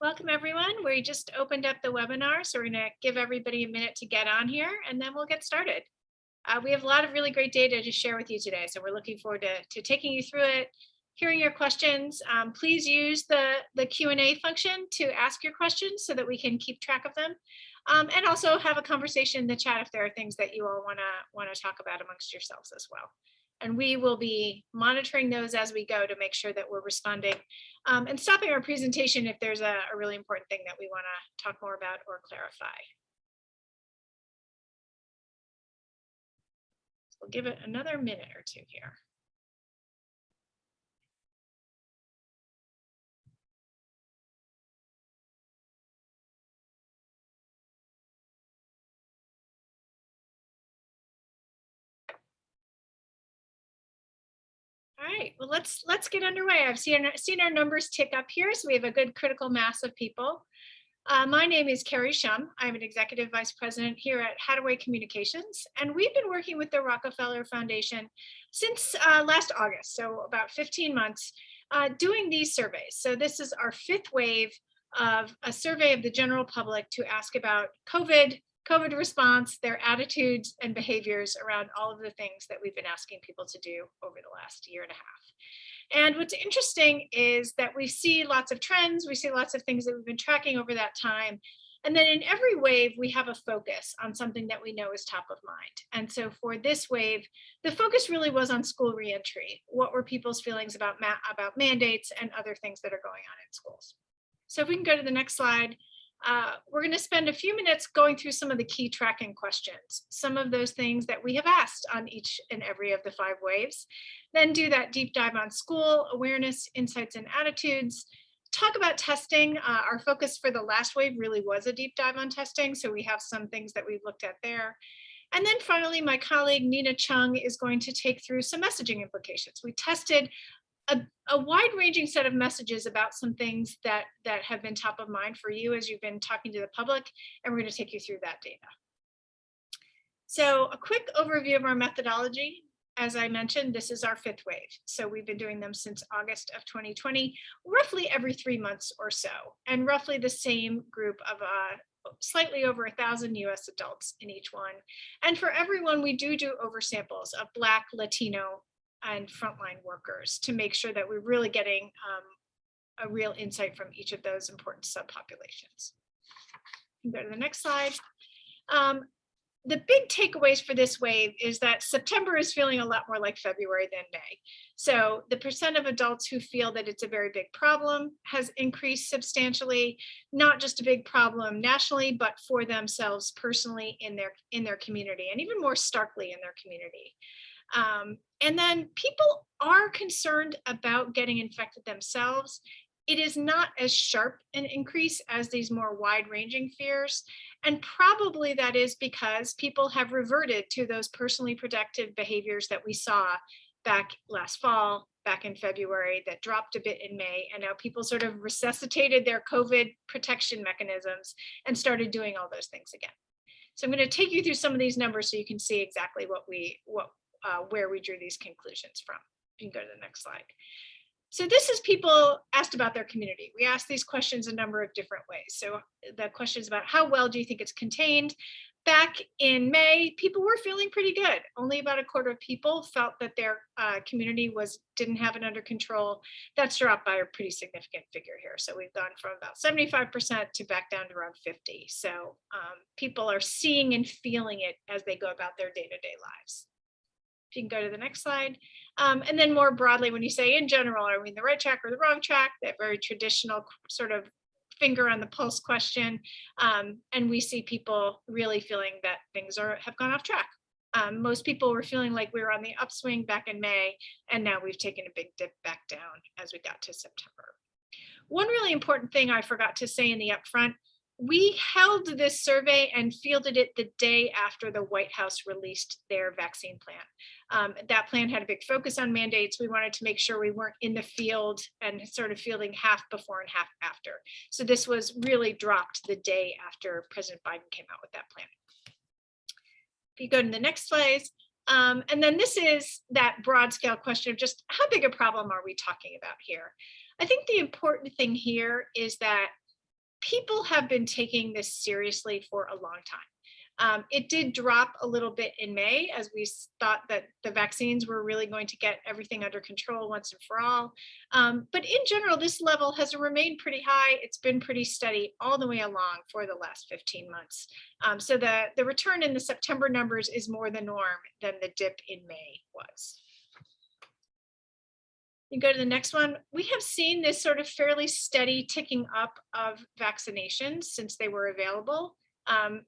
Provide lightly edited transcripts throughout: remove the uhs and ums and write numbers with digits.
Welcome, everyone. We just opened up the webinar, so we're going to give everybody a minute to get on here, and then we'll get started. We have a lot of really great data to share with you today, so we're looking forward to taking you through it, hearing your questions. Please use the Q&A function to ask your questions so that we can keep track of them, and also have a conversation in the chat if there are things that you all want to talk about amongst yourselves as well. And we will be monitoring those as we go to make sure that we're responding and stopping our presentation if there's a really important thing that we want to talk more about or clarify. So we'll give it another minute or two here. All right, well, let's get underway. I've seen our numbers tick up here, so we have a good critical mass of people. My name is Carrie Shum. I'm an executive vice president here at Hattaway Communications, and we've been working with the Rockefeller Foundation since last August, so about 15 months, doing these surveys. So this is our fifth wave of a survey of the general public to ask about COVID response, their attitudes and behaviors around all of the things that we've been asking people to do over the last year and a half. And what's interesting is that we see lots of trends, we see lots of things that we've been tracking over that time. And then in every wave, we have a focus on something that we know is top of mind. And so for this wave, the focus really was on school reentry. What were people's feelings about mandates and other things that are going on in schools? So if we can go to the next slide. We're going to spend a few minutes going through some of the key tracking questions, some of those things that we have asked on each and every of the 5 waves, then do that deep dive on school awareness, insights, and attitudes, talk about testing. Our focus for the last wave really was a deep dive on testing, so we have some things that we've looked at there. And then finally, my colleague Nina Chung is going to take through some messaging implications. We tested a wide-ranging set of messages about some things that have been top of mind for you as you've been talking to the public, and we're going to take you through that data. So a quick overview of our methodology. As I mentioned, this is our 5th wave. So we've been doing them since August of 2020, roughly every 3 months or so, and roughly the same group of slightly over 1,000 US adults in each one. And for everyone, we do oversamples of Black, Latino, and frontline workers to make sure that we're really getting a real insight from each of those important subpopulations. Go to the next slide. The big takeaways for this wave is that September is feeling a lot more like February than May. So the percent of adults who feel that it's a very big problem has increased substantially, not just a big problem nationally, but for themselves personally in their community, and even more starkly in their community. And then people are concerned about getting infected themselves. It is not as sharp an increase as these more wide-ranging fears. And probably that is because people have reverted to those personally protective behaviors that we saw back last fall, back in February, that dropped a bit in May. And now people sort of resuscitated their COVID protection mechanisms and started doing all those things again. So I'm going to take you through some of these numbers so you can see exactly where we drew these conclusions from. You can go to the next slide. So this is people asked about their community. We asked these questions a number of different ways. So the questions about how well do you think it's contained? Back in May, people were feeling pretty good. Only about a quarter of people felt that their community didn't have it under control. That's dropped by a pretty significant figure here. So we've gone from about 75% to back down to around 50. So people are seeing and feeling it as they go about their day-to-day lives. If you can go to the next slide. And then more broadly, when you say in general, are we in the right track or the wrong track? That very traditional sort of finger on the pulse question. And we see people really feeling that things have gone off track. Most people were feeling like we were on the upswing back in May, and now we've taken a big dip back down as we got to September. One really important thing I forgot to say in the upfront, we held this survey and fielded it the day after the White House released their vaccine plan. That plan had a big focus on mandates. We wanted to make sure we weren't in the field and sort of fielding half before and half after. So this was really dropped the day after President Biden came out with that plan. If you go to the next slide, and then this is that broad scale question of just how big a problem are we talking about here? I think the important thing here is that people have been taking this seriously for a long time. It did drop a little bit in May as we thought that the vaccines were really going to get everything under control once and for all. But in general, this level has remained pretty high. It's been pretty steady all the way along for the last 15 months. So the return in the September numbers is more the norm than the dip in May was. You go to the next one. We have seen this sort of fairly steady ticking up of vaccinations since they were available.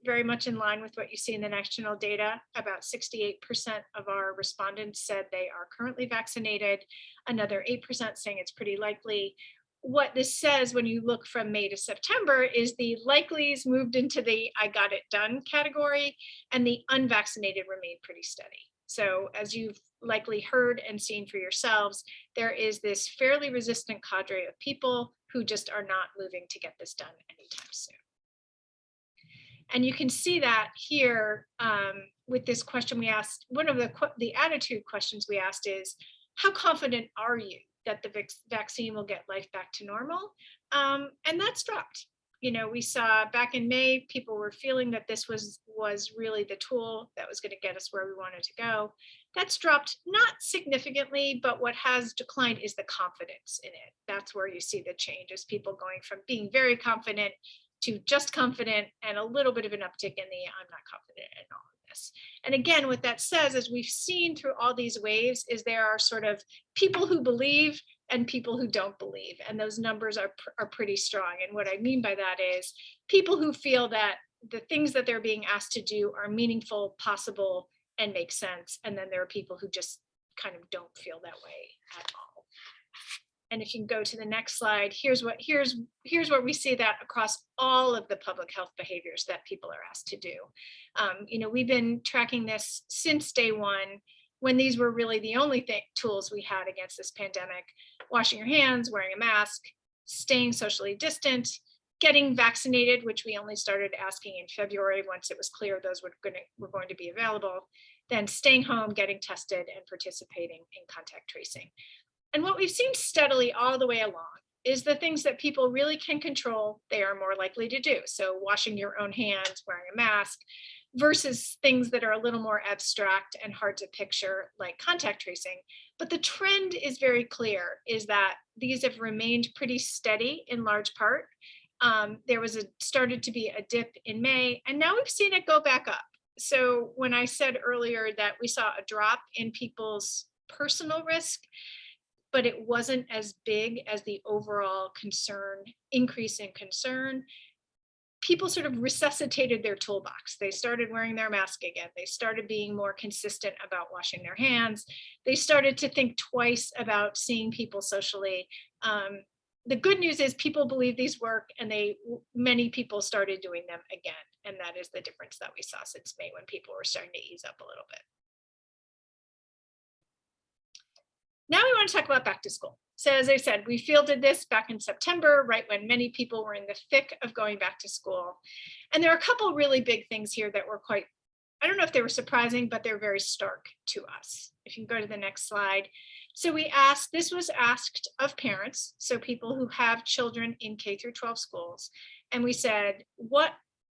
Very much in line with what you see in the national data. About 68% of our respondents said they are currently vaccinated. Another 8% saying it's pretty likely. What this says when you look from May to September is the likelies moved into the I got it done category, and the unvaccinated remained pretty steady. So as you've likely heard and seen for yourselves, there is this fairly resistant cadre of people who just are not moving to get this done anytime soon. And you can see that here with this question we asked. One of the attitude questions we asked is, how confident are you that the vaccine will get life back to normal? And that's dropped. You know, we saw back in May, people were feeling that this was really the tool that was going to get us where we wanted to go. That's dropped, not significantly, but what has declined is the confidence in it. That's where you see the change, is people going from being very confident to just confident, and a little bit of an uptick in the I'm not confident in all of this. And again, what that says, as we've seen through all these waves, is there are sort of people who believe and people who don't believe, and those numbers are pretty strong. And what I mean by that is people who feel that the things that they're being asked to do are meaningful, possible, and make sense. And then there are people who just kind of don't feel that way at all. And if you can go to the next slide, here's where we see that across all of the public health behaviors that people are asked to do. You know, we've been tracking this since day one, when these were really the only tools we had against this pandemic: washing your hands, wearing a mask, staying socially distant, getting vaccinated, which we only started asking in February once it was clear those were going to be available, then staying home, getting tested, and participating in contact tracing. And what we've seen steadily all the way along is the things that people really can control, they are more likely to do. So washing your own hands, wearing a mask, versus things that are a little more abstract and hard to picture, like contact tracing. But the trend is very clear, is that these have remained pretty steady in large part. There was started to be a dip in May, and now we've seen it go back up. So when I said earlier that we saw a drop in people's personal risk, but it wasn't as big as the overall increase in concern, people sort of resuscitated their toolbox. They started wearing their mask again. They started being more consistent about washing their hands. They started to think twice about seeing people socially. The good news is people believe these work, and many people started doing them again. And that is the difference that we saw since May, when people were starting to ease up a little bit. Now we want to talk about back to school. So as I said, we fielded this back in September, right when many people were in the thick of going back to school. And there are a couple really big things here that were I don't know if they were surprising, but they're very stark to us. If you can go to the next slide. So this was asked of parents, so people who have children in K through 12 schools. And we said,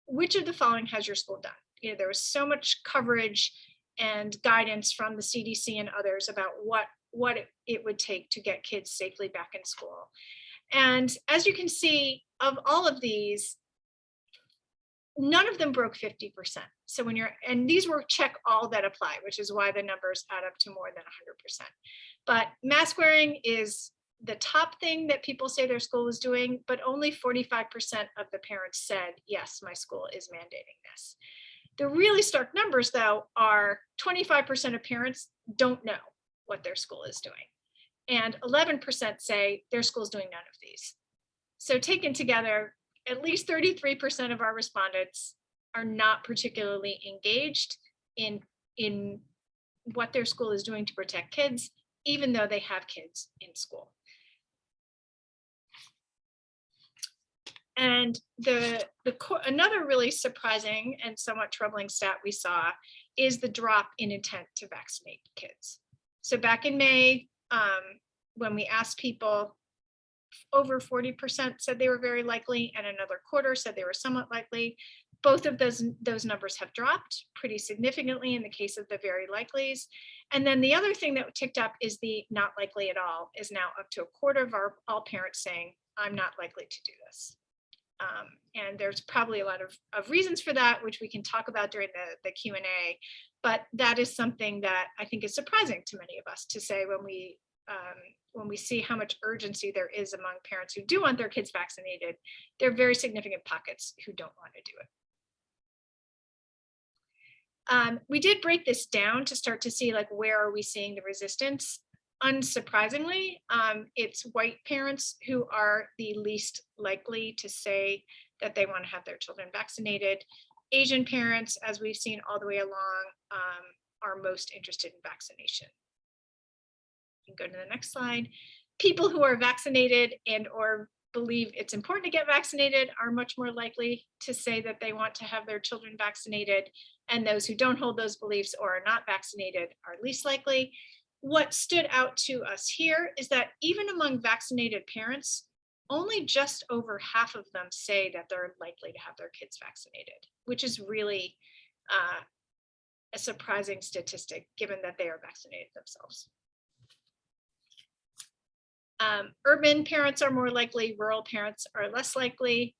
which of the following has your school done? You know, there was so much coverage and guidance from the CDC and others about what it would take to get kids safely back in school. And as you can see, of all of these, none of them broke 50%. So and these were check all that apply, which is why the numbers add up to more than 100%. But mask wearing is the top thing that people say their school is doing, but only 45% of the parents said, yes, my school is mandating this. The really stark numbers, though, are 25% of parents don't know what their school is doing, and 11% say their school is doing none of these. So taken together, at least 33% of our respondents are not particularly engaged in what their school is doing to protect kids, even though they have kids in school. And another really surprising and somewhat troubling stat we saw is the drop in intent to vaccinate kids. So back in May, when we asked people, over 40% said they were very likely, and another quarter said they were somewhat likely. Both of those numbers have dropped pretty significantly in the case of the very likelies. And then the other thing that ticked up is the not likely at all is now up to a quarter of all parents saying, I'm not likely to do this. And there's probably a lot of reasons for that, which we can talk about during the Q&A. But that is something that I think is surprising to many of us to say when we see how much urgency there is among parents who do want their kids vaccinated. There are very significant pockets who don't want to do it. We did break this down to start to see like where are we seeing the resistance. Unsurprisingly, it's white parents who are the least likely to say that they want to have their children vaccinated. Asian parents, as we've seen all the way along, are most interested in vaccination. You can go to the next slide. People who are vaccinated and or believe it's important to get vaccinated are much more likely to say that they want to have their children vaccinated, and those who don't hold those beliefs or are not vaccinated are least likely. What stood out to us here is that even among vaccinated parents, only just over half of them say that they're likely to have their kids vaccinated, which is really a surprising statistic given that they are vaccinated themselves. Urban parents are more likely, rural parents are less likely.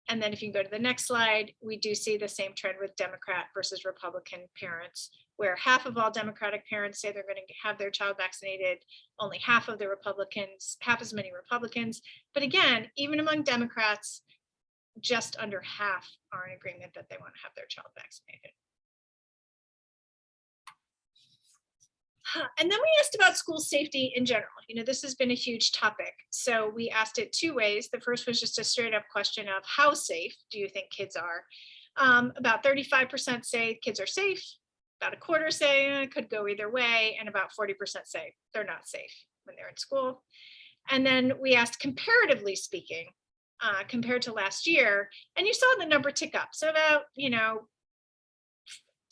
And then if you go to the next slide, we do see the same trend with Democrat versus Republican parents, where half of all Democratic parents say they're going to have their child vaccinated, only half of the Republicans, half as many Republicans. But again, even among Democrats, just under half are in agreement that they want to have their child vaccinated. And then we asked about school safety in general. You know, this has been a huge topic. So we asked it two ways. The first was just a straight up question of how safe do you think kids are? About 35% say kids are safe. About a quarter say it could go either way. And about 40% say they're not safe when they're in school. And then we asked comparatively speaking, compared to last year, and you saw the number tick up. So about,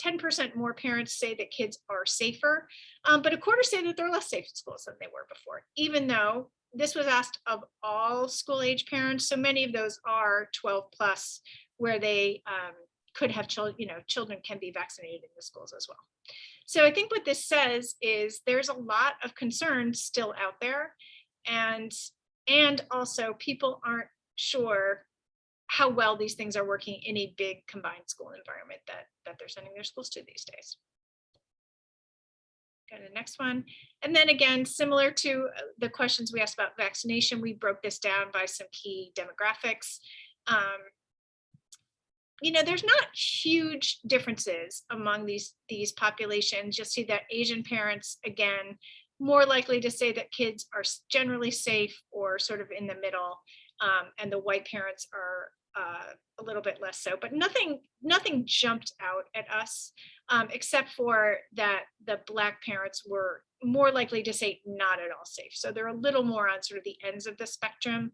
10% more parents say that kids are safer, but a quarter say that they're less safe in schools than they were before, even though this was asked of all school age parents. So many of those are 12 plus, where they could have children can be vaccinated in the schools as well. So I think what this says is there's a lot of concern still out there, and also people aren't sure how well these things are working in a big combined school environment that they're sending their schools to these days. Go to the next one. And then again, similar to the questions we asked about vaccination, we broke this down by some key demographics. There's not huge differences among these populations. You'll see that Asian parents, again, more likely to say that kids are generally safe or sort of in the middle, and the white parents are a little bit less so, but nothing jumped out at us, except for that the Black parents were more likely to say not at all safe. So they're a little more on sort of the ends of the spectrum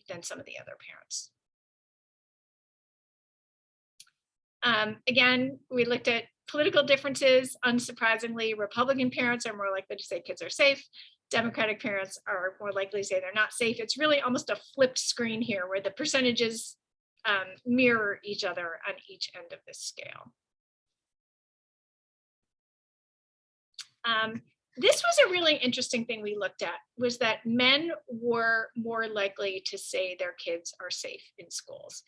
than some of the other parents. Again, we looked at political differences. Unsurprisingly, Republican parents are more likely to say kids are safe. Democratic parents are more likely to say they're not safe. It's really almost a flipped screen here where the percentages mirror each other on each end of this scale. This was a really interesting thing we looked at, was that men were more likely to say their kids are safe in schools.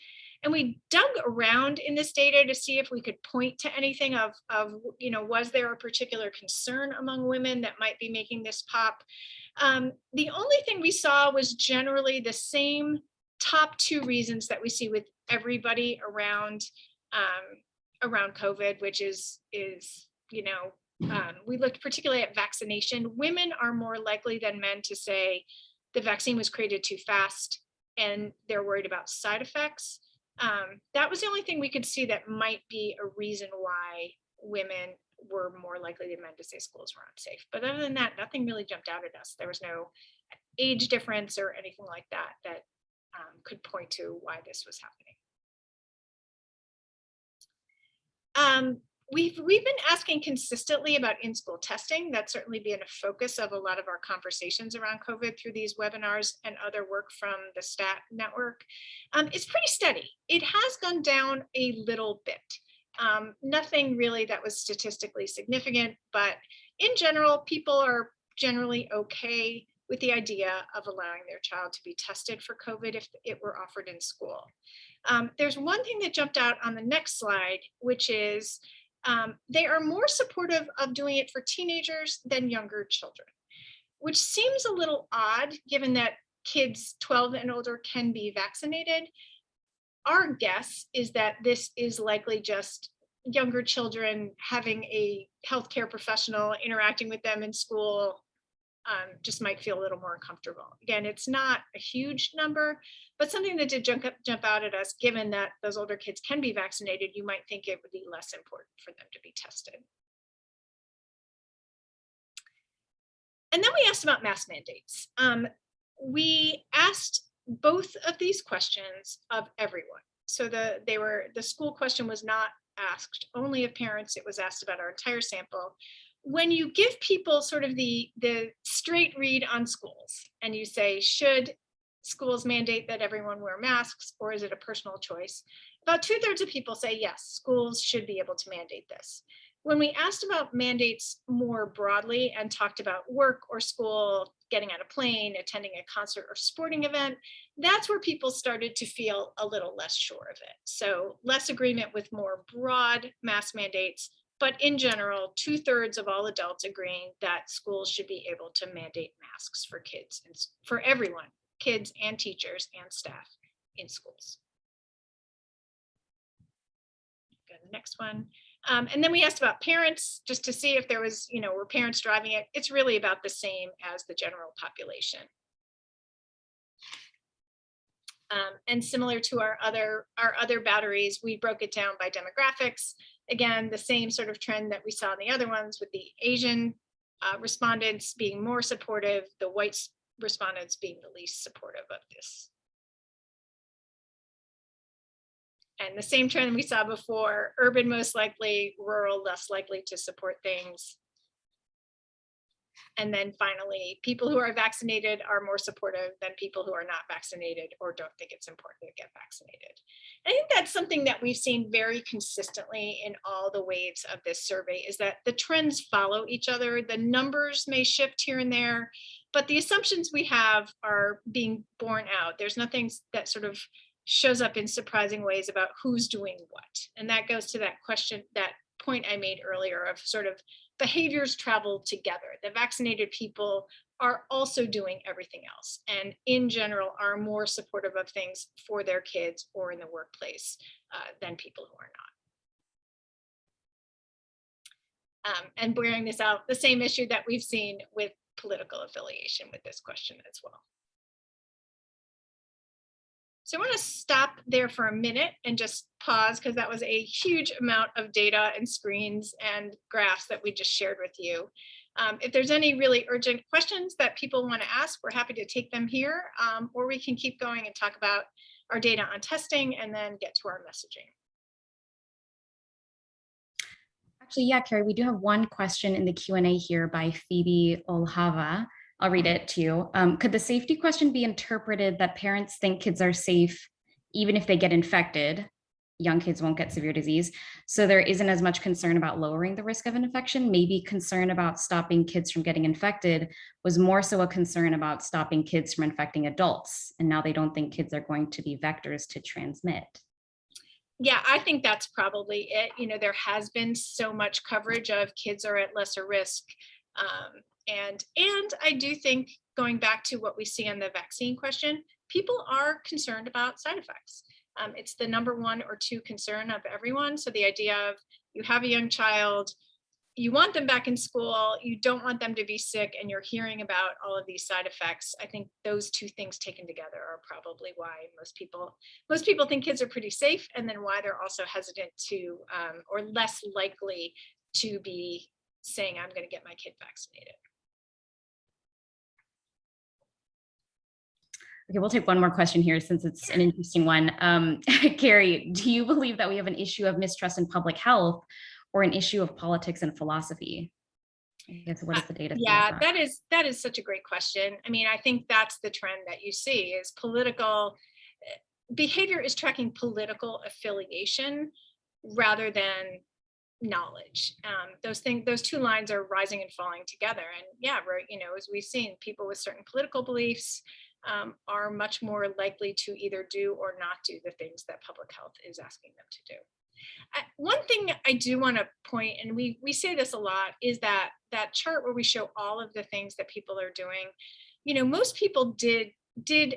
And we dug around in this data to see if we could point to anything of was there a particular concern among women that might be making this pop? The only thing we saw was generally the same top two reasons that we see with everybody around COVID, which is we looked particularly at vaccination. Women are more likely than men to say the vaccine was created too fast and they're worried about side effects. That was the only thing we could see that might be a reason why women were more likely than men to say schools were unsafe. But other than that, nothing really jumped out at us. There was no age difference or anything like that could point to why this was happening. We've been asking consistently about in-school testing. That's certainly been a focus of a lot of our conversations around COVID through these webinars and other work from the STAT network. It's pretty steady. It has gone down a little bit. Nothing really that was statistically significant, but in general, people are generally okay with the idea of allowing their child to be tested for COVID if it were offered in school. There's one thing that jumped out on the next slide, which is they are more supportive of doing it for teenagers than younger children, which seems a little odd given that kids 12 and older can be vaccinated. Our guess is that this is likely just younger children having a healthcare professional interacting with them in school just might feel a little more uncomfortable. Again, it's not a huge number, but something that did jump out at us, given that those older kids can be vaccinated, you might think it would be less important for them to be tested. And then we asked about mask mandates. We asked both of these questions of everyone. So the school question was not asked only of parents, it was asked about our entire sample. When you give people sort of the straight read on schools and you say, should schools mandate that everyone wear masks, or is it a personal choice? About 2/3 of people say, yes, schools should be able to mandate this. When we asked about mandates more broadly and talked about work or school, getting on a plane, attending a concert or sporting event, that's where people started to feel a little less sure of it. So less agreement with more broad mask mandates, but in general, 2/3 of all adults agreeing that schools should be able to mandate masks for kids and for everyone, kids and teachers and staff in schools. Go to the next one. And then we asked about parents just to see if there was, were parents driving it. It's really about the same as the general population. And similar to our other batteries, we broke it down by demographics. Again, the same sort of trend that we saw in the other ones, with the Asian respondents being more supportive, the white respondents being the least supportive of this. And the same trend we saw before, urban most likely, rural less likely to support things. And then finally, people who are vaccinated are more supportive than people who are not vaccinated or don't think it's important to get vaccinated. I think that's something that we've seen very consistently in all the waves of this survey, is that the trends follow each other. The numbers may shift here and there, but the assumptions we have are being borne out. There's nothing that sort of shows up in surprising ways about who's doing what. And that goes to that question, that point I made earlier of sort of behaviors travel together. The vaccinated people are also doing everything else, and in general are more supportive of things for their kids or in the workplace than people who are not. And bearing this out, the same issue that we've seen with political affiliation with this question as well. So I want to stop there for a minute and just pause, because that was a huge amount of data and screens and graphs that we just shared with you. If there's any really urgent questions that people want to ask, we're happy to take them here, or we can keep going and talk about our data on testing and then get to our messaging. Actually, yeah, Carrie, we do have one question in the Q&A here by Phoebe Olhava. I'll read it to you. Could the safety question be interpreted that parents think kids are safe even if they get infected? Young kids won't get severe disease, so there isn't as much concern about lowering the risk of an infection. Maybe concern about stopping kids from getting infected was more so a concern about stopping kids from infecting adults, and now they don't think kids are going to be vectors to transmit. Yeah, I think that's probably it. There has been so much coverage of kids are at lesser risk. And I do think, going back to what we see on the vaccine question, people are concerned about side effects. It's the number 1 or 2 concern of everyone. So the idea of, you have a young child, you want them back in school, you don't want them to be sick, and you're hearing about all of these side effects. I think those 2 things taken together are probably why most people think kids are pretty safe, and then why they're also hesitant to, or less likely to be saying, I'm going to get my kid vaccinated. Okay, we'll take one more question here since it's an interesting one. Carrie, do you believe that we have an issue of mistrust in public health, or an issue of politics and philosophy? I guess, what does the data say Yeah, about that? that is such a great question. I mean, I think that's the trend that you see is political behavior is tracking political affiliation rather than knowledge. Those two lines are rising and falling together. And yeah, right, as we've seen, people with certain political beliefs are much more likely to either do or not do the things that public health is asking them to do. One thing I do want to point, and we say this a lot, is that chart where we show all of the things that people are doing. Most people did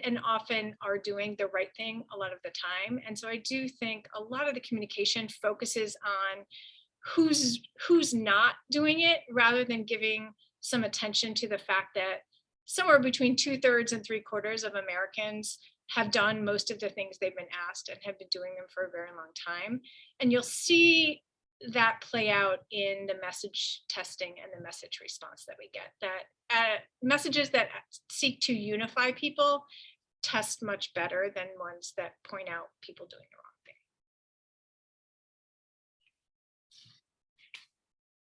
and often are doing the right thing a lot of the time. And so I do think a lot of the communication focuses on who's not doing it rather than giving some attention to the fact that somewhere between 2/3 and 3/4 of Americans have done most of the things they've been asked and have been doing them for a very long time. And you'll see that play out in the message testing and the message response that we get, that messages that seek to unify people test much better than ones that point out people doing the wrong thing.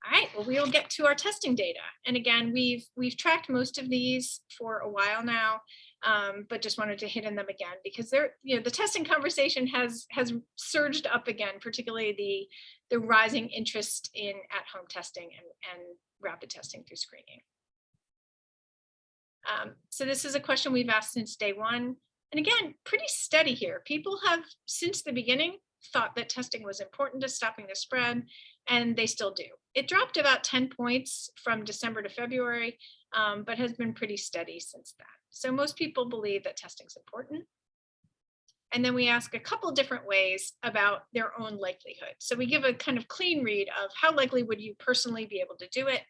All right, well, we'll get to our testing data. And again, we've tracked most of these for a while now, but just wanted to hit on them again because the testing conversation has surged up again, particularly the rising interest in at-home testing and rapid testing through screening. So this is a question we've asked since day one. And again, pretty steady here. People have, since the beginning, thought that testing was important to stopping the spread, and they still do. It dropped about 10 points from December to February, but has been pretty steady since then. So most people believe that testing is important. And then we ask a couple different ways about their own likelihood. So we give a kind of clean read of how likely would you personally be able to do it.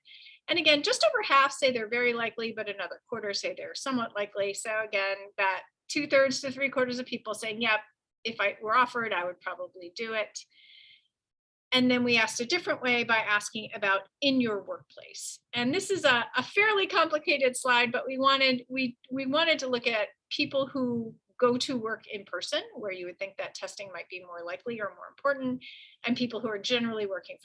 And again, just over half say they're very likely, but another quarter say they're somewhat likely. So again, that 2/3 to 3/4 of people saying, yep, if I were offered, I would probably do it. And then we asked a different way by asking about in your workplace. And this is a fairly complicated slide, but we wanted to look at people who go to work in person, where you would think that testing might be more likely or more important, and people who are generally working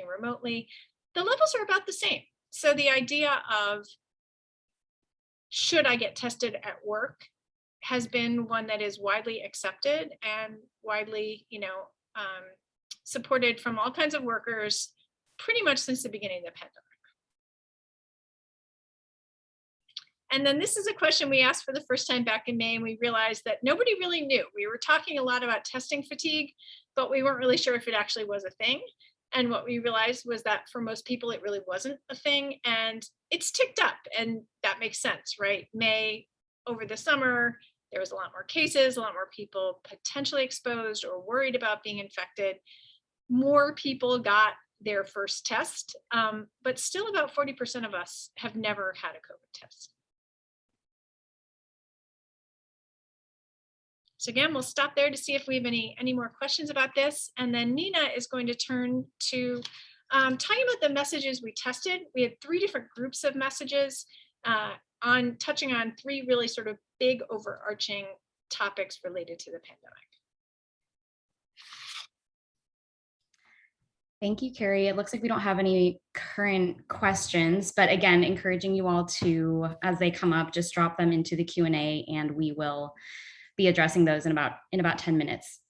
remotely. The levels are about the same. So the idea of should I get tested at work has been one that is widely accepted and widely, supported from all kinds of workers pretty much since the beginning of the pandemic. And then this is a question we asked for the first time back in May, and we realized that nobody really knew. We were talking a lot about testing fatigue, but we weren't really sure if it actually was a thing. And what we realized was that for most people, it really wasn't a thing, and it's ticked up, and that makes sense, right? May, over the summer, there was a lot more cases, a lot more people potentially exposed or worried about being infected. More people got their first test, but still about 40% of us have never had a COVID test. So again, we'll stop there to see if we have any more questions about this. And then Nina is going to turn to talking about the messages we tested. We had 3 different groups of messages touching on 3 really sort of big overarching topics related to the pandemic. Thank you, Carrie. It looks like we don't have any current questions, but again, encouraging you all to, as they come up, just drop them into the Q&A and we will be addressing those in about 10 minutes.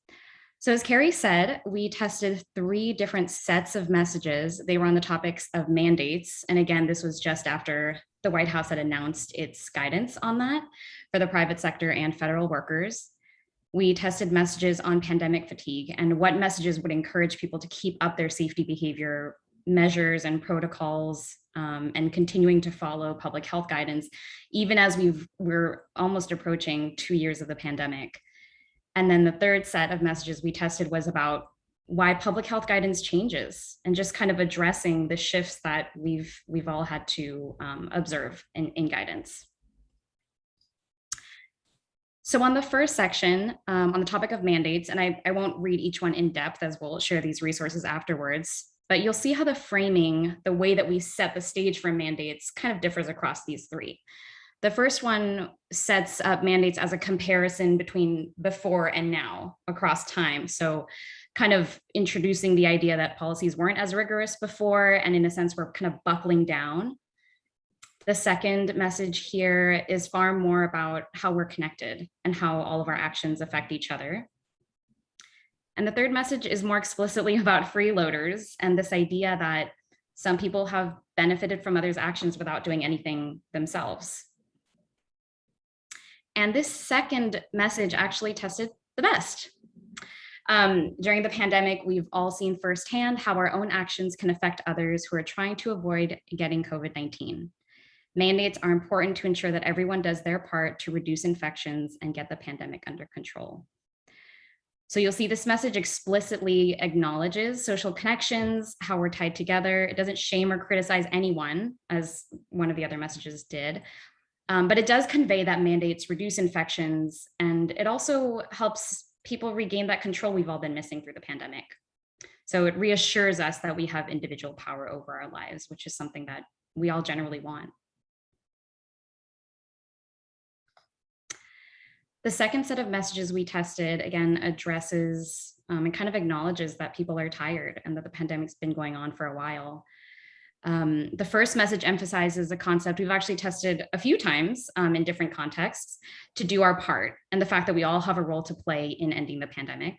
So as Carrie said, we tested 3 different sets of messages. They were on the topics of mandates. And again, this was just after the White House had announced its guidance on that for the private sector and federal workers. We tested messages on pandemic fatigue and what messages would encourage people to keep up their safety behavior measures and protocols and continuing to follow public health guidance, even as we're almost approaching 2 years of the pandemic. And then the third set of messages we tested was about why public health guidance changes and just kind of addressing the shifts that we've all had to observe in guidance. So on the first section, on the topic of mandates, and I won't read each one in depth as we'll share these resources afterwards, but you'll see how the framing, the way that we set the stage for mandates kind of differs across these 3. The first one sets up mandates as a comparison between before and now across time. So kind of introducing the idea that policies weren't as rigorous before, and in a sense, we're kind of buckling down. The second message here is far more about how we're connected and how all of our actions affect each other. And the third message is more explicitly about freeloaders and this idea that some people have benefited from others' actions without doing anything themselves. And this second message actually tested the best. During the pandemic, we've all seen firsthand how our own actions can affect others who are trying to avoid getting COVID-19. Mandates are important to ensure that everyone does their part to reduce infections and get the pandemic under control. So you'll see this message explicitly acknowledges social connections, how we're tied together. It doesn't shame or criticize anyone, as one of the other messages did, but it does convey that mandates reduce infections, and it also helps people regain that control we've all been missing through the pandemic. So it reassures us that we have individual power over our lives, which is something that we all generally want. The second set of messages we tested, again, addresses and kind of acknowledges that people are tired and that the pandemic's been going on for a while. The first message emphasizes a concept we've actually tested a few times in different contexts: to do our part, and the fact that we all have a role to play in ending the pandemic.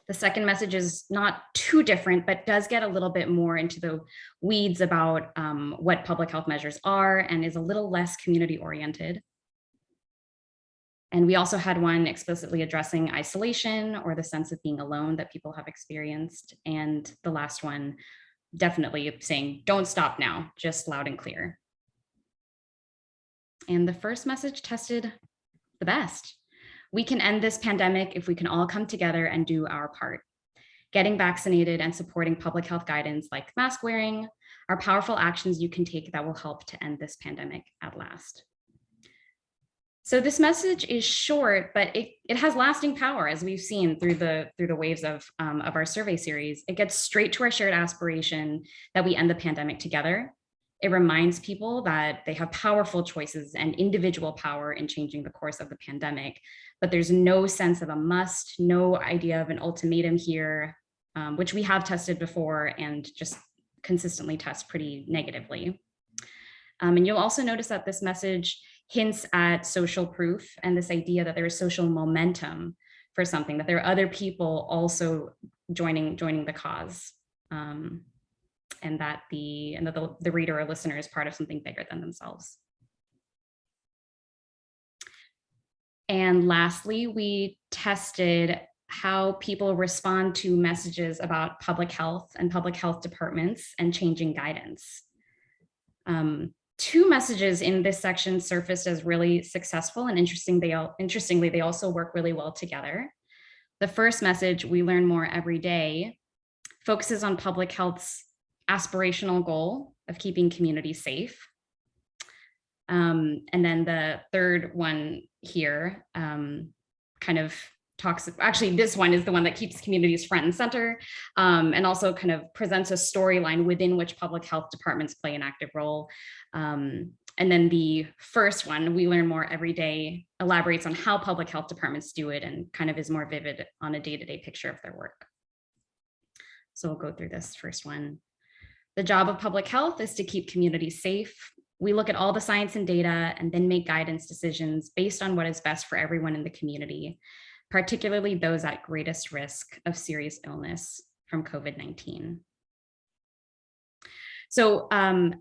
The second message is not too different, but does get a little bit more into the weeds about what public health measures are and is a little less community oriented. And we also had one explicitly addressing isolation or the sense of being alone that people have experienced. And the last one definitely saying, don't stop now, just loud and clear. And the first message tested the best. We can end this pandemic if we can all come together and do our part. Getting vaccinated and supporting public health guidance like mask wearing are powerful actions you can take that will help to end this pandemic at last. So this message is short, but it has lasting power, as we've seen through the waves of our survey series. It gets straight to our shared aspiration that we end the pandemic together. It reminds people that they have powerful choices and individual power in changing the course of the pandemic, but there's no sense of a must, no idea of an ultimatum here, which we have tested before and just consistently test pretty negatively. And you'll also notice that this message hints at social proof and this idea that there is social momentum for something, that there are other people also joining the cause, and that the reader or listener is part of something bigger than themselves. And lastly, we tested how people respond to messages about public health and public health departments and changing guidance. Two messages in this section surfaced as really successful and interestingly, they also work really well together. The first message, we learn more every day, focuses on public health's aspirational goal of keeping communities safe. And then the third one here kind of talks, actually this one is the one that keeps communities front and center, and also kind of presents a storyline within which public health departments play an active role. And then the first one, we learn more every day, elaborates on how public health departments do it and kind of is more vivid on a day-to-day picture of their work. So we'll go through this first one. The job of public health is to keep communities safe. We look at all the science and data and then make guidance decisions based on what is best for everyone in the community, particularly those at greatest risk of serious illness from COVID-19. So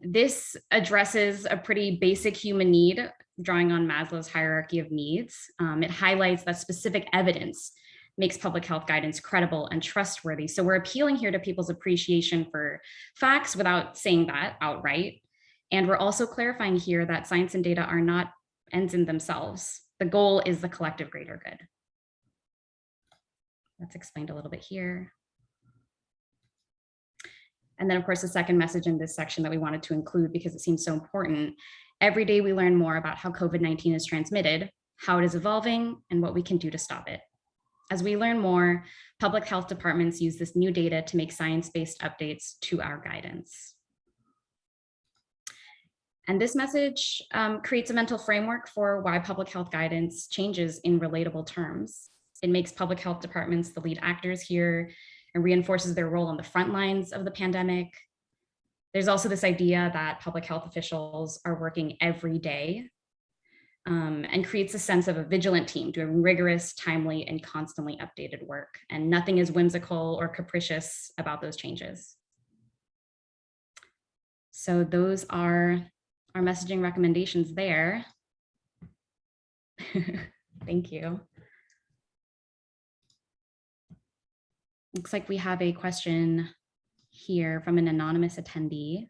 this addresses a pretty basic human need, drawing on Maslow's hierarchy of needs. It highlights that specific evidence makes public health guidance credible and trustworthy. So we're appealing here to people's appreciation for facts without saying that outright. And we're also clarifying here that science and data are not ends in themselves. The goal is the collective greater good. That's explained a little bit here. And then of course, the second message in this section that we wanted to include because it seems so important. Every day we learn more about how COVID-19 is transmitted, how it is evolving, and what we can do to stop it. As we learn more, public health departments use this new data to make science-based updates to our guidance. And this message creates a mental framework for why public health guidance changes in relatable terms. It makes public health departments the lead actors here and reinforces their role on the front lines of the pandemic. There's also this idea that public health officials are working every day, and creates a sense of a vigilant team doing rigorous, timely, and constantly updated work. And nothing is whimsical or capricious about those changes. So those are our messaging recommendations there. Thank you. Looks like we have a question here from an anonymous attendee.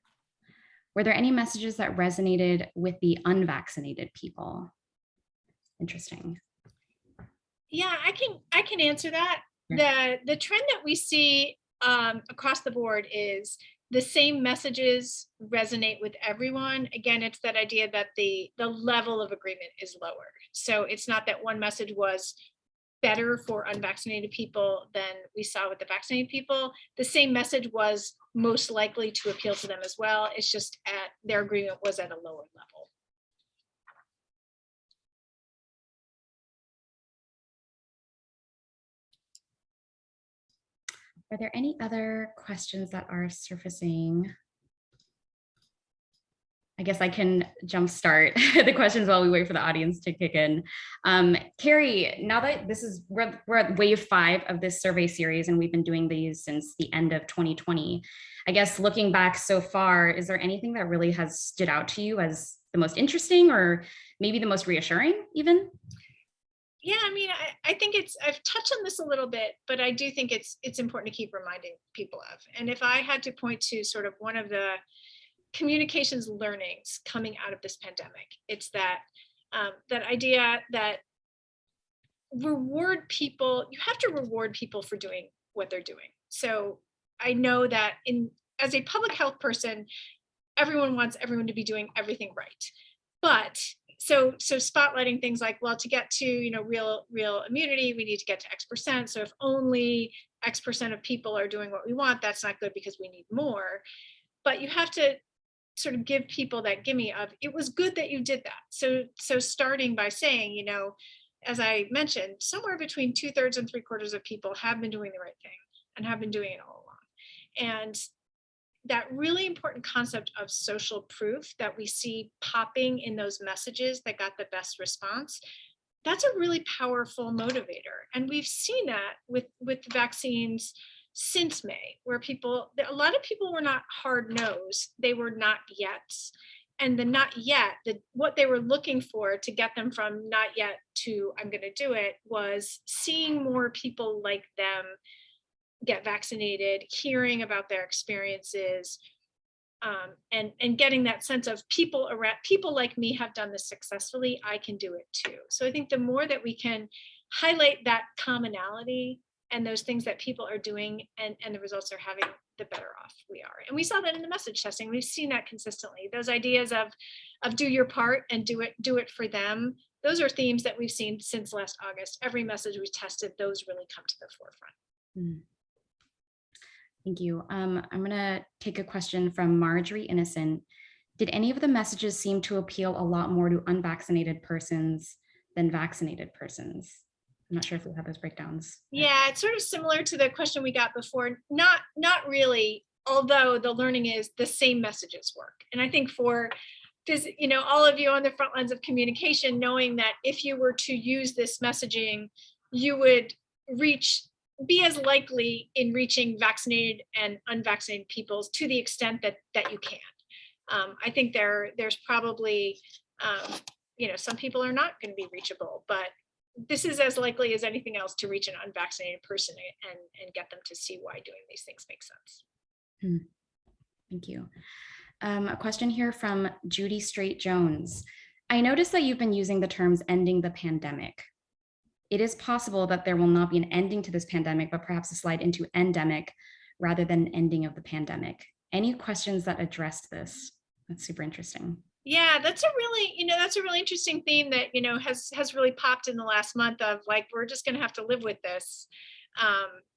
Were there any messages that resonated with the unvaccinated people? Interesting. Yeah, I can answer that. The trend that we see across the board is the same messages resonate with everyone. Again, it's that idea that the level of agreement is lower. So it's not that one message was better for unvaccinated people than we saw with the vaccinated people. The same message was most likely to appeal to them as well. It's just at their agreement was at a lower level. Are there any other questions that are surfacing? I guess I can jumpstart the questions while we wait for the audience to kick in. Carrie, now that we're at wave 5 of this survey series, and we've been doing these since the end of 2020. I guess looking back so far, is there anything that really has stood out to you as the most interesting or maybe the most reassuring even? Yeah, I mean, I think I've touched on this a little bit, but I do think it's important to keep reminding people of. And if I had to point to sort of one of the communications learnings coming out of this pandemic, it's that that idea that you have to reward people for doing what they're doing. So I know that as a public health person, everyone wants everyone to be doing everything right. But so spotlighting things like, well, to get to real immunity, we need to get to X%. So if only X% of people are doing what we want, that's not good because we need more. But you have to sort of give people that gimme of, it was good that you did that. So starting by saying, as I mentioned, somewhere between 2/3 and 3/4 of people have been doing the right thing and have been doing it all along. And that really important concept of social proof that we see popping in those messages that got the best response, that's a really powerful motivator. And we've seen that with vaccines since May, where a lot of people were not hard nosed, they were not yet. And the not yet, what they were looking for to get them from not yet to I'm going to do it was seeing more people like them get vaccinated, hearing about their experiences, and getting that sense of people like me have done this successfully, I can do it too. So I think the more that we can highlight that commonality and those things that people are doing and the results they're having, the better off we are. And we saw that in the message testing. We've seen that consistently. Those ideas of do your part and do it for them. Those are themes that we've seen since last August. Every message we tested, those really come to the forefront. Mm. Thank you. I'm going to take a question from Marjorie Innocent. Did any of the messages seem to appeal a lot more to unvaccinated persons than vaccinated persons? I'm not sure if we have those breakdowns. Yeah, it's sort of similar to the question we got before. Not really, although the learning is the same messages work. And I think for this, all of you on the front lines of communication, knowing that if you were to use this messaging, you would be as likely in reaching vaccinated and unvaccinated people to the extent that you can. I think there's probably, some people are not going to be reachable, but this is as likely as anything else to reach an unvaccinated person and get them to see why doing these things makes sense. Thank you. A question here from Judy Straight Jones. I noticed that you've been using the terms ending the pandemic. It is possible that there will not be an ending to this pandemic, but perhaps a slide into endemic rather than an ending of the pandemic. Any questions that address this? That's super interesting. Yeah, that's a really interesting theme that, has really popped in the last month of like, we're just going to have to live with this.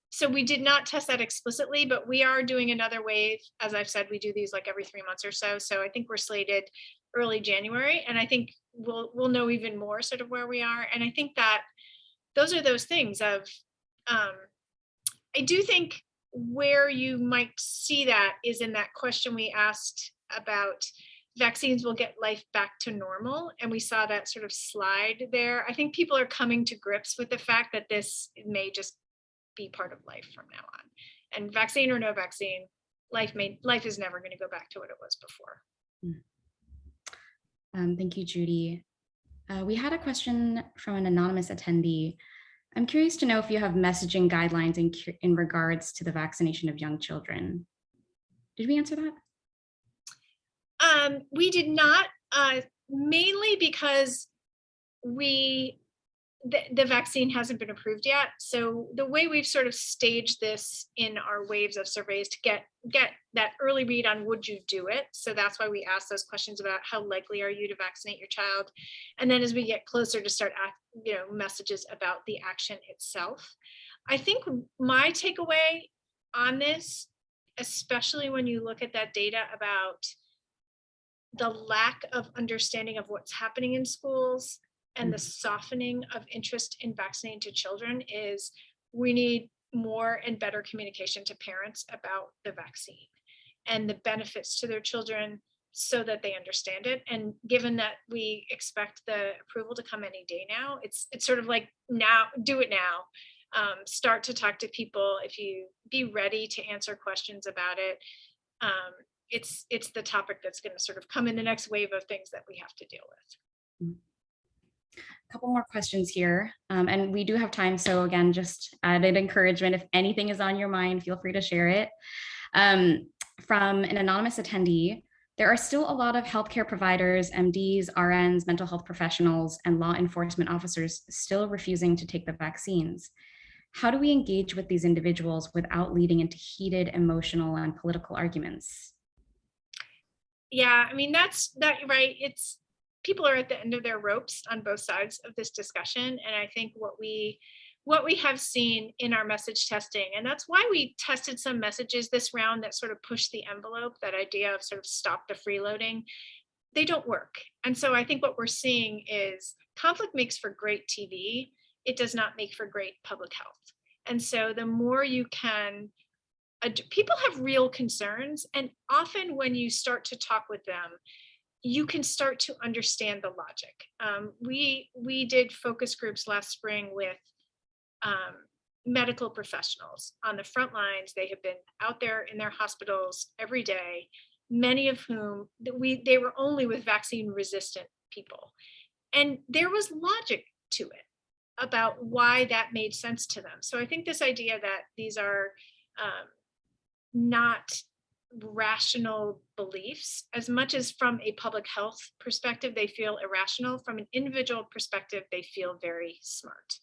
So we did not test that explicitly, but we are doing another wave. As I've said, we do these like every 3 months or so. So I think we're slated early January, and I think we'll know even more sort of where we are. And I think that those are those things of, I do think where you might see that is in that question we asked about vaccines will get life back to normal. And we saw that sort of slide there. I think people are coming to grips with the fact that this may just be part of life from now on. And vaccine or no vaccine, life is never going to go back to what it was before. Thank you, Judy. We had a question from an anonymous attendee. I'm curious to know if you have messaging guidelines in regards to the vaccination of young children. Did we answer that? We did not, mainly because the vaccine hasn't been approved yet. So the way we've sort of staged this in our waves of surveys to get that early read on would you do it. So that's why we ask those questions about how likely are you to vaccinate your child. And then as we get closer to start, messages about the action itself. I think my takeaway on this, especially when you look at that data about the lack of understanding of what's happening in schools and the softening of interest in vaccinating to children, is we need more and better communication to parents about the vaccine and the benefits to their children so that they understand it. And given that we expect the approval to come any day now, it's sort of like, now, do it now. Start to talk to people. If you be ready to answer questions about it, it's the topic that's going to sort of come in the next wave of things that we have to deal with. A couple more questions here, and we do have time. So again, just added encouragement. If anything is on your mind, feel free to share it. From an anonymous attendee, there are still a lot of healthcare providers, MDs, RNs, mental health professionals, and law enforcement officers still refusing to take the vaccines. How do we engage with these individuals without leading into heated, emotional, and political arguments? Yeah, I mean, that's right. People are at the end of their ropes on both sides of this discussion. And I think what we have seen in our message testing, and that's why we tested some messages this round that sort of push the envelope, that idea of sort of stop the freeloading, they don't work. And so I think what we're seeing is conflict makes for great TV. It does not make for great public health. And so the more you can, people have real concerns. And often when you start to talk with them, you can start to understand the logic. We did focus groups last spring with medical professionals on the front lines. They have been out there in their hospitals every day, many of whom they were only with vaccine resistant people. And there was logic to it about why that made sense to them. So I think this idea that these are not rational beliefs, as much as from a public health perspective they feel irrational, from an individual perspective they feel very smart.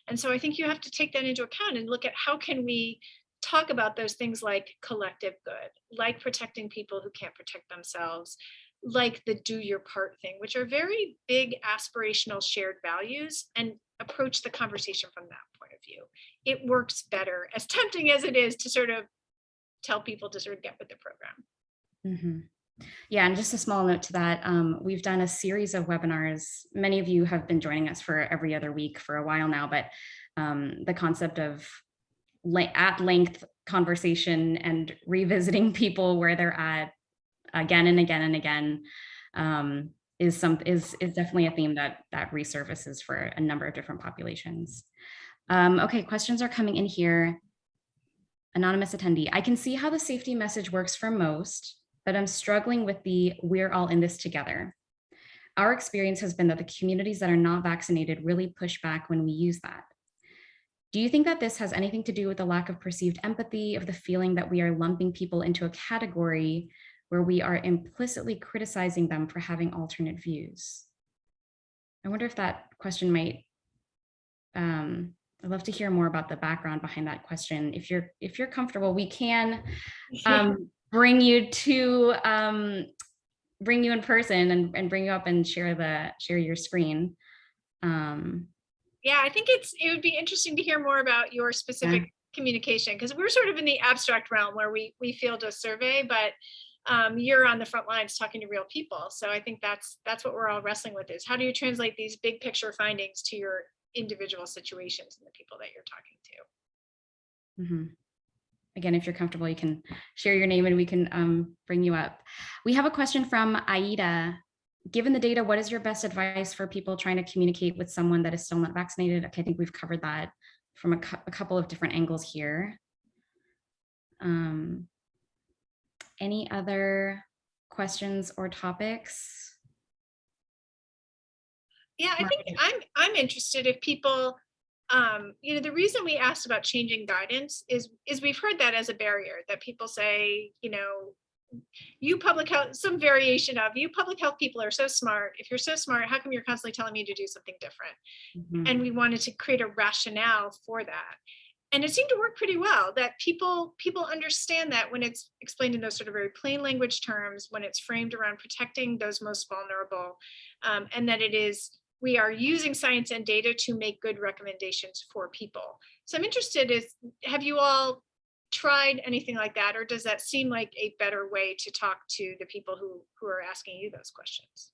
And so I think you have to take that into account and look at how can we talk about those things like collective good, like protecting people who can't protect themselves, like the do your part thing, which are very big aspirational shared values, and approach the conversation from that point of view. It works better, as tempting as it is to sort of tell people to sort of get with the program. Mm-hmm. Yeah, and just a small note to that, we've done a series of webinars. Many of you have been joining us for every other week for a while now, but the concept of at length conversation and revisiting people where they're at again and again and again is definitely a theme that resurfaces for a number of different populations. Okay, questions are coming in here. Anonymous attendee, I can see how the safety message works for most, but I'm struggling with the we're all in this together. Our experience has been that the communities that are not vaccinated really push back when we use that. Do you think that this has anything to do with the lack of perceived empathy, of the feeling that we are lumping people into a category where we are implicitly criticizing them for having alternate views? I wonder if that question might, I'd love to hear more about the background behind that question. If you're comfortable, we can bring you in person and bring you up and share your screen. Yeah, I think it would be interesting to hear more about your specific communication, because we're sort of in the abstract realm where we field a survey, but you're on the front lines talking to real people. So I think that's what we're all wrestling with, is how do you translate these big picture findings to your individual situations and the people that you're talking to. Mm-hmm. Again, if you're comfortable, you can share your name and we can bring you up. We have a question from Aida. Given the data, what is your best advice for people trying to communicate with someone that is still not vaccinated? Okay, I think we've covered that from a couple of different angles here. Any other questions or topics? Yeah, I think I'm interested if people, the reason we asked about changing guidance is we've heard that as a barrier, that people say, you public health, some variation of, you public health people are so smart. If you're so smart, how come you're constantly telling me to do something different? Mm-hmm. And we wanted to create a rationale for that. And it seemed to work pretty well, that people understand that when it's explained in those sort of very plain language terms, when it's framed around protecting those most vulnerable, and that we are using science and data to make good recommendations for people. So I'm interested, have you all tried anything like that, or does that seem like a better way to talk to the people who are asking you those questions?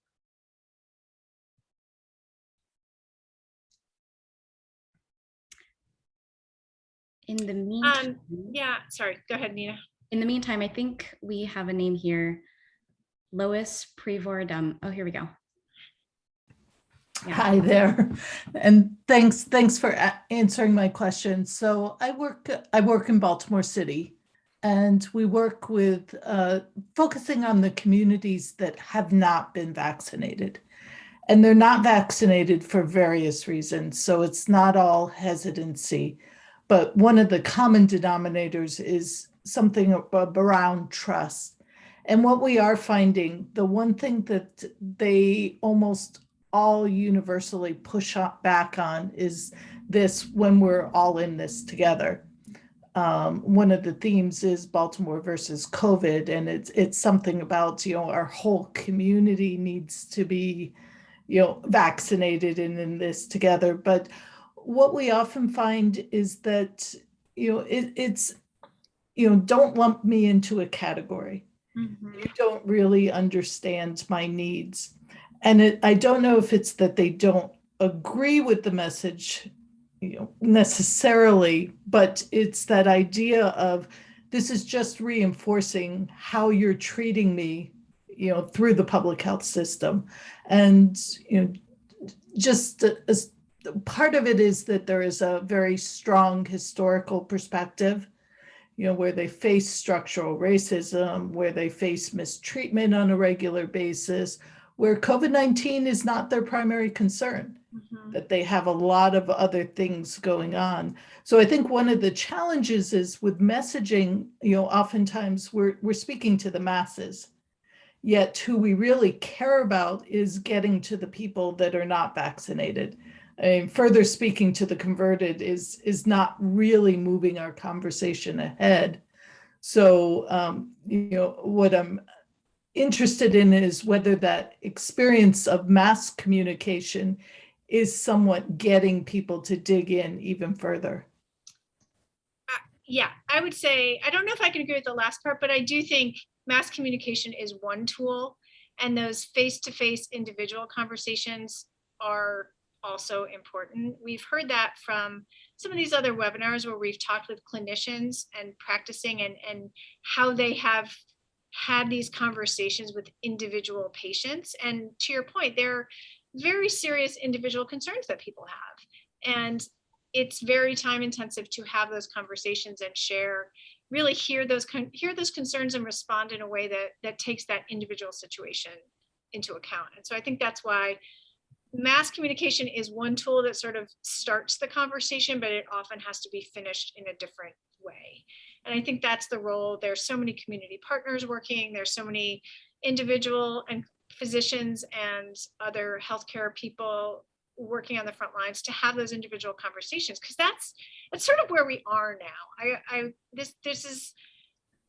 In the meantime, yeah, sorry, go ahead, Nina. In the meantime, I think we have a name here. Lois Prevordum. Oh, here we go. Yeah. Hi there, and thanks for answering my question. So I work in Baltimore City, and we work with focusing on the communities that have not been vaccinated, and they're not vaccinated for various reasons. So it's not all hesitancy, but one of the common denominators is something around trust. And what we are finding, the one thing that they almost all universally push back on is this: when we're all in this together. One of the themes is Baltimore versus COVID, and it's something about, our whole community needs to be, vaccinated and in this together. But what we often find is that, it's, don't lump me into a category. Mm-hmm. You don't really understand my needs. And I don't know if it's that they don't agree with the message, necessarily, but it's that idea of, this is just reinforcing how you're treating me, through the public health system. And, just as part of it is that there is a very strong historical perspective, where they face structural racism, where they face mistreatment on a regular basis, where COVID-19 is not their primary concern, that they have a lot of other things going on. So I think one of the challenges is with messaging, oftentimes we're speaking to the masses, yet who we really care about is getting to the people that are not vaccinated. Further speaking to the converted is not really moving our conversation ahead. So, what I'm interested in is whether that experience of mass communication is somewhat getting people to dig in even further. Yeah, I would say, I don't know if I can agree with the last part, but I do think mass communication is one tool, and those face-to-face individual conversations are also important. We've heard that from some of these other webinars where we've talked with clinicians and practicing, and how they have had these conversations with individual patients. And to your point, they're very serious individual concerns that people have. And it's very time intensive to have those conversations and really hear those concerns and respond in a way that takes that individual situation into account. And so I think that's why mass communication is one tool that sort of starts the conversation, but it often has to be finished in a different way. And I think that's the role. There's so many community partners working. There's so many individual and physicians and other healthcare people working on the front lines to have those individual conversations, because that's sort of where we are now. This is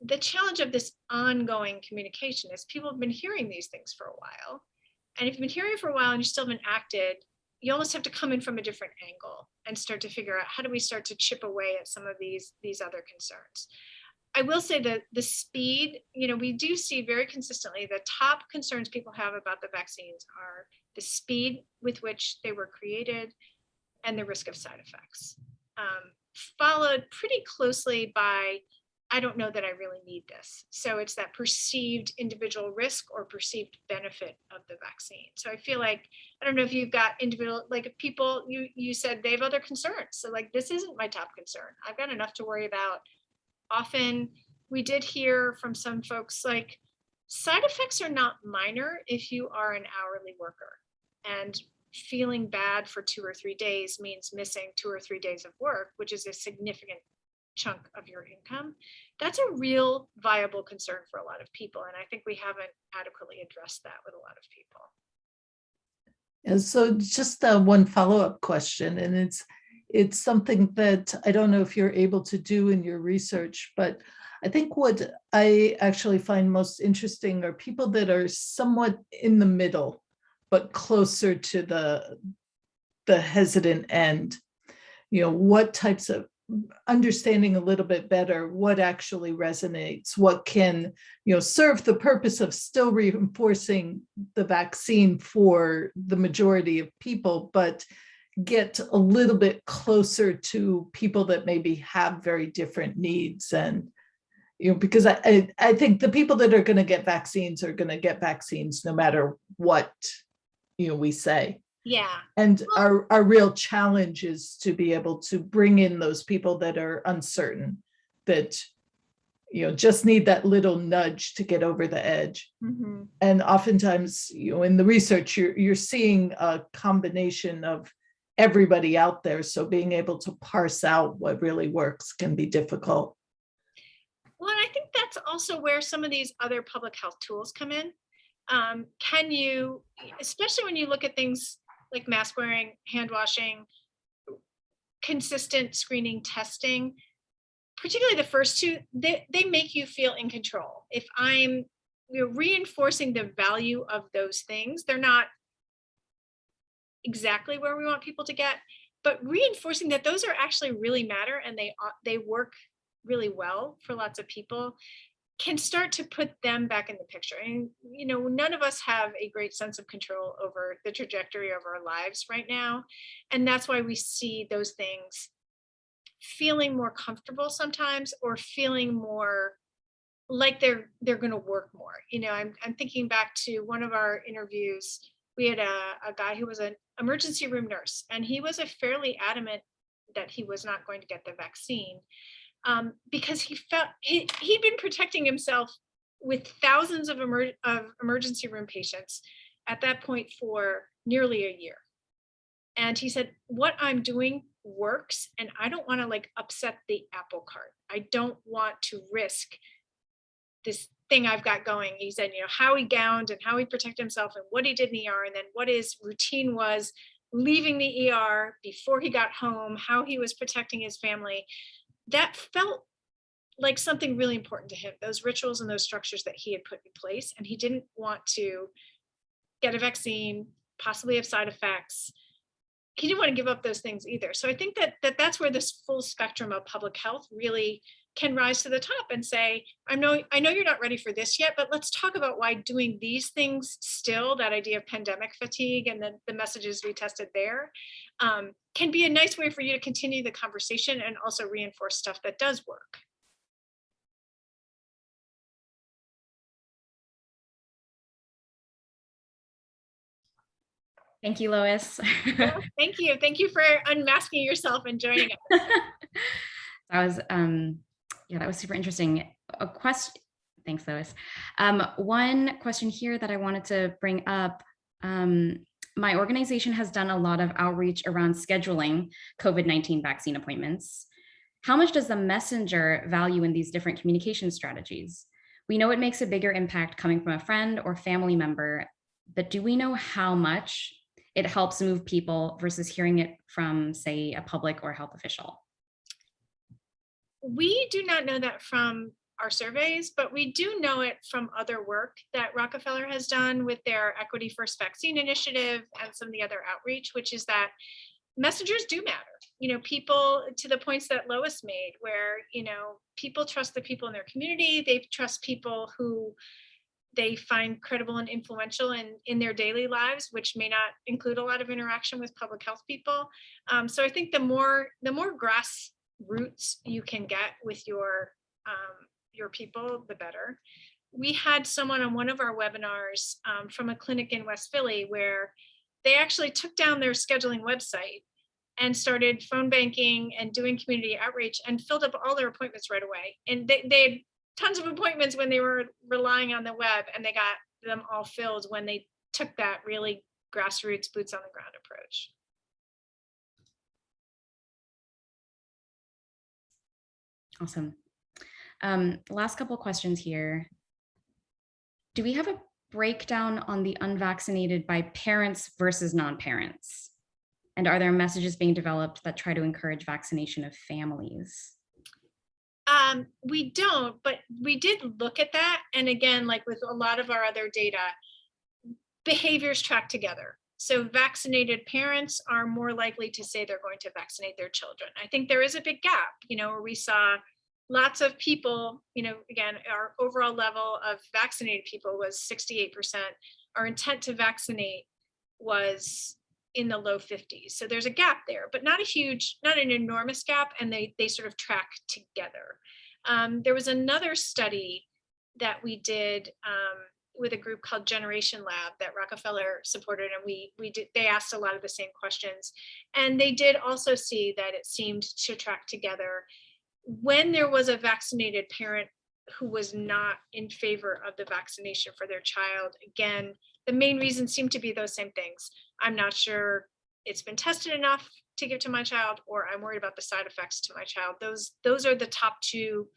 the challenge of this ongoing communication, is people have been hearing these things for a while. And if you've been hearing for a while and you still haven't acted, you almost have to come in from a different angle and start to figure out, how do we start to chip away at some of these other concerns. I will say that the speed, we do see very consistently the top concerns people have about the vaccines are the speed with which they were created, and the risk of side effects. Followed pretty closely by, I don't know that I really need this. So it's that perceived individual risk or perceived benefit of the vaccine. So I feel like, I don't know if you've got individual, like people, you said they have other concerns. So like, this isn't my top concern. I've got enough to worry about. Often we did hear from some folks, like, side effects are not minor if you are an hourly worker, and feeling bad for 2 or 3 days means missing 2 or 3 days of work, which is a significant chunk of your income. That's a real viable concern for a lot of people. And I think we haven't adequately addressed that with a lot of people. And so just one follow-up question, and it's something that I don't know if you're able to do in your research, but I think what I actually find most interesting are people that are somewhat in the middle, but closer to the hesitant end. You know, what types of understanding a little bit better what actually resonates, what can, you know, serve the purpose of still reinforcing the vaccine for the majority of people, but get a little bit closer to people that maybe have very different needs. And, you know, because I think the people that are going to get vaccines are going to get vaccines no matter what, you know, we say. Yeah. And our real challenge is to be able to bring in those people that are uncertain, that, you know, just need that little nudge to get over the edge. Mm-hmm. And oftentimes, you know, in the research, you're seeing a combination of everybody out there. So being able to parse out what really works can be difficult. Well, and I think that's also where some of these other public health tools come in. Can you, especially when you look at things like mask wearing, hand washing, consistent screening, testing, particularly the first two, they make you feel in control. If I'm, you know, reinforcing the value of those things, they're not exactly where we want people to get, but reinforcing that those are actually really matter and they work really well for lots of people, can start to put them back in the picture. And, you know, none of us have a great sense of control over the trajectory of our lives right now. And that's why we see those things feeling more comfortable sometimes, or feeling more like they're going to work more. You know, I'm thinking back to one of our interviews. We had a guy who was an emergency room nurse, and he was fairly adamant that he was not going to get the vaccine. Because he felt he'd been protecting himself with thousands of emergency room patients at that point for nearly a year. And he said, what I'm doing works, and I don't want to like upset the apple cart. I don't want to risk this thing I've got going. He said, you know, how he gowned and how he protected himself and what he did in the ER, and then what his routine was leaving the ER before he got home, how he was protecting his family. That felt like something really important to him, those rituals and those structures that he had put in place. And he didn't want to get a vaccine, possibly have side effects. He didn't want to give up those things either. So I think that's where this full spectrum of public health really can rise to the top and say, I know you're not ready for this yet, but let's talk about why doing these things still, that idea of pandemic fatigue and the messages we tested there, can be a nice way for you to continue the conversation and also reinforce stuff that does work. Thank you, Lois. Well, thank you. Thank you for unmasking yourself and joining us. That was, yeah, that was super interesting. A question. Thanks, Lois. One question here that I wanted to bring up. My organization has done a lot of outreach around scheduling COVID-19 vaccine appointments. How much does the messenger value in these different communication strategies? We know it makes a bigger impact coming from a friend or family member, but do we know how much it helps move people versus hearing it from, say, a public or health official? We do not know that from our surveys, but we do know it from other work that Rockefeller has done with their Equity First Vaccine Initiative and some of the other outreach, which is that messengers do matter. You know, people, to the points that Lois made, where, you know, people trust the people in their community, they trust people who they find credible and influential in their daily lives, which may not include a lot of interaction with public health people. So I think the more grassroots you can get with your people, the better. We had someone on one of our webinars from a clinic in West Philly where they actually took down their scheduling website and started phone banking and doing community outreach and filled up all their appointments right away. And they had tons of appointments when they were relying on the web, and they got them all filled when they took that really grassroots, boots on the ground approach. Awesome. Last couple questions here. Do we have a breakdown on the unvaccinated by parents versus non-parents? And are there messages being developed that try to encourage vaccination of families? We don't, but we did look at that. And again, like with a lot of our other data, behaviors track together. So vaccinated parents are more likely to say they're going to vaccinate their children. I think there is a big gap, where we saw lots of people, again, our overall level of vaccinated people was 68%. Our intent to vaccinate was in the low 50s. So there's a gap there, but not an enormous gap, and they sort of track together. There was another study that we did with a group called Generation Lab that Rockefeller supported, and they asked a lot of the same questions, and they did also see that it seemed to track together. When there was a vaccinated parent who was not in favor of the vaccination for their child, again, the main reason seemed to be those same things. I'm not sure it's been tested enough to give to my child, or I'm worried about the side effects to my child. Those are the top two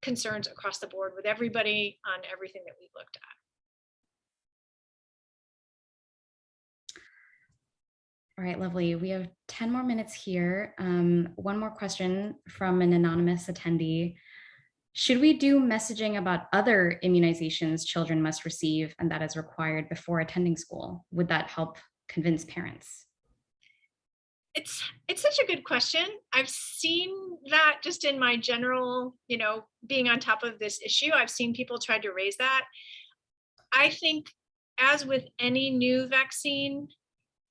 concerns across the board with everybody on everything that we looked at. All right, lovely. We have 10 more minutes here. One more question from an anonymous attendee. Should we do messaging about other immunizations children must receive and that is required before attending school? Would that help convince parents? It's such a good question. I've seen that just in my general, being on top of this issue. I've seen people try to raise that. I think, as with any new vaccine,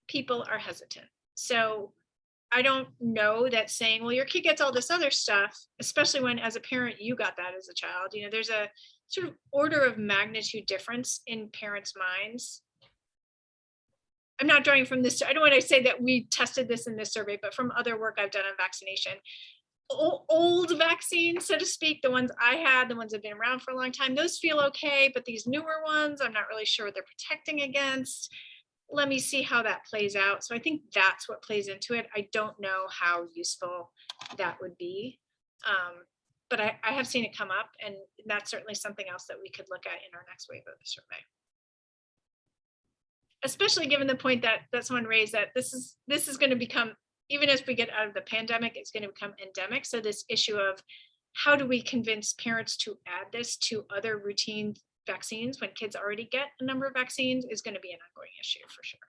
people are hesitant. So I don't know that saying, well, your kid gets all this other stuff, especially when as a parent, you got that as a child. There's a sort of order of magnitude difference in parents' minds. I'm not drawing from this. I don't want to say that we tested this in this survey, but from other work I've done on vaccination. Old vaccines, so to speak, the ones I had, the ones that have been around for a long time, those feel okay, but these newer ones, I'm not really sure what they're protecting against. Let me see how that plays out. So I think that's what plays into it. I don't know how useful that would be, but I have seen it come up, and that's certainly something else that we could look at in our next wave of the survey. Especially given the point that someone raised, that this is going to become, even as we get out of the pandemic, it's going to become endemic. So this issue of how do we convince parents to add this to other routine vaccines when kids already get a number of vaccines is going to be an ongoing issue for sure.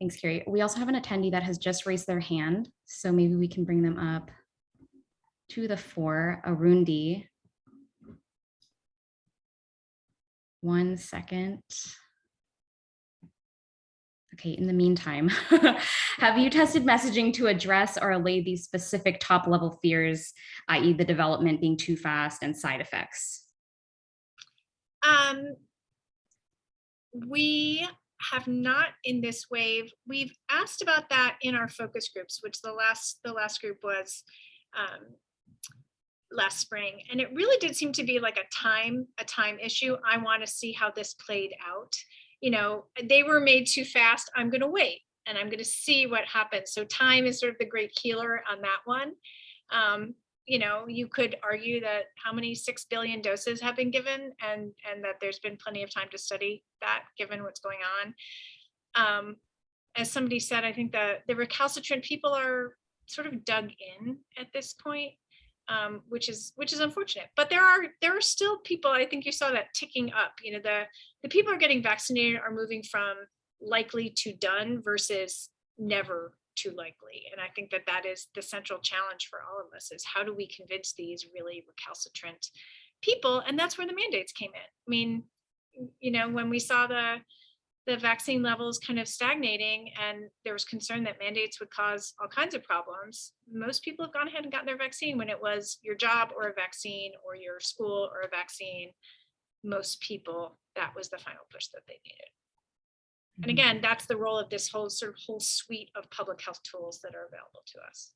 Thanks, Carrie. We also have an attendee that has just raised their hand, so maybe we can bring them up to the fore. Arundi. 1 second. Okay, in the meantime, have you tested messaging to address or allay these specific top level fears, i.e. the development being too fast and side effects? We have not in this wave. We've asked about that in our focus groups, which the last group was last spring, and it really did seem to be like a time issue. I want to see how this played out. They were made too fast. I'm going to wait and I'm going to see what happens. So time is sort of the great healer on that one. You could argue that how many 6 billion doses have been given, and that there's been plenty of time to study that given what's going on. As somebody said, I think that the recalcitrant people are sort of dug in at this point. Which is unfortunate, but there are still people. I think you saw that ticking up. The people who are getting vaccinated are moving from likely to done versus never too likely, and I think that is the central challenge for all of us: is how do we convince these really recalcitrant people, and that's where the mandates came in. I mean, you know, when we saw the vaccine levels kind of stagnating and there was concern that mandates would cause all kinds of problems, most people have gone ahead and gotten their vaccine when it was your job or a vaccine or your school or a vaccine. Most people, that was the final push that they needed. And again, that's the role of this whole suite of public health tools that are available to us.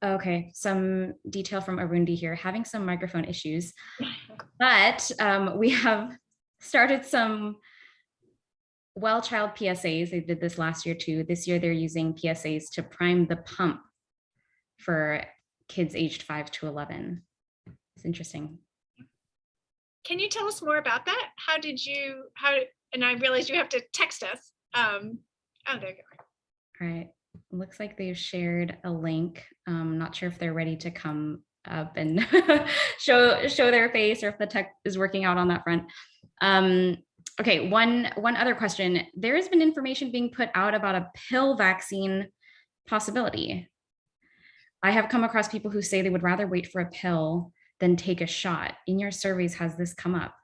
Okay, some detail from Arundi here, having some microphone issues, but we have started some well child PSAs. They did this last year too. This year they're using PSAs to prime the pump for kids aged 5 to 11. It's interesting. Can you tell us more about that? And I realize you have to text us. Oh, there you go. All right. Looks like they've shared a link. Not sure if they're ready to come up and show their face or if the tech is working out on that front. Okay, one other question. There has been information being put out about a pill vaccine possibility. I have come across people who say they would rather wait for a pill than take a shot. In your surveys, has this come up?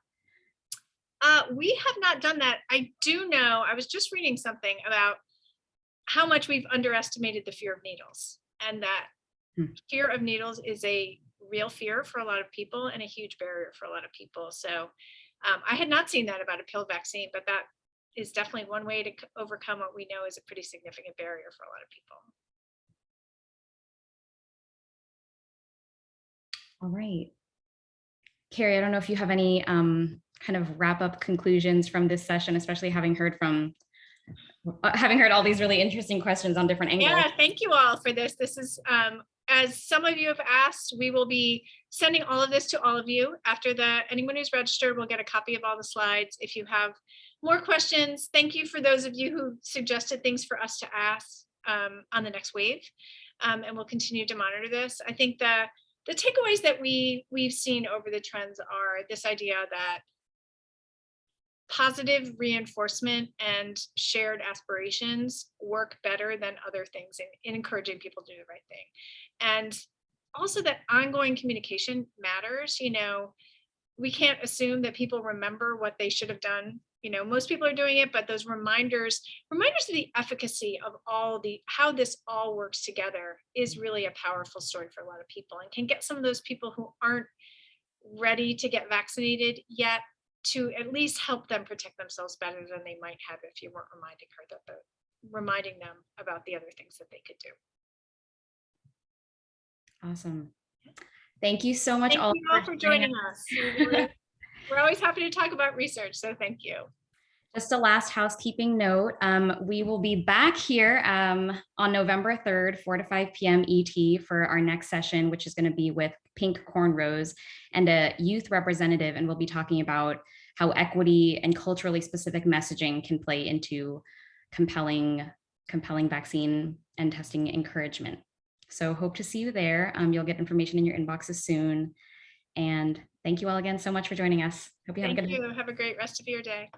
We have not done that. I do know, I was just reading something about how much we've underestimated the fear of needles, and that fear of needles is a real fear for a lot of people and a huge barrier for a lot of people. So I had not seen that about a pill vaccine, but that is definitely one way to overcome what we know is a pretty significant barrier for a lot of people. All right. Carrie, I don't know if you have any kind of wrap up conclusions from this session, especially having heard all these really interesting questions on different angles. Yeah, thank you all for this. This is, as some of you have asked, we will be sending all of this to all of you. After anyone who's registered will get a copy of all the slides. If you have more questions, thank you for those of you who suggested things for us to ask on the next wave. And we'll continue to monitor this. I think the takeaways that we've seen over the trends are this idea that positive reinforcement and shared aspirations work better than other things in encouraging people to do the right thing. And also that ongoing communication matters. You know, we can't assume that people remember what they should have done. You know, most people are doing it, but those reminders of the efficacy of how this all works together is really a powerful story for a lot of people, and can get some of those people who aren't ready to get vaccinated yet to at least help them protect themselves better than they might have if you weren't reminding them about the other things that they could do. Awesome. Thank you so much. Thank you all for joining us. We're always happy to talk about research, so thank you. Just a last housekeeping note. We will be back here on November 3rd, 4 to 5 p.m. ET for our next session, which is going to be with Pink Cornrows and a youth representative. And we'll be talking about how equity and culturally specific messaging can play into compelling vaccine and testing encouragement. So hope to see you there. You'll get information in your inboxes soon. And thank you all again so much for joining us. Hope you have a good day. Thank you. Have a great rest of your day.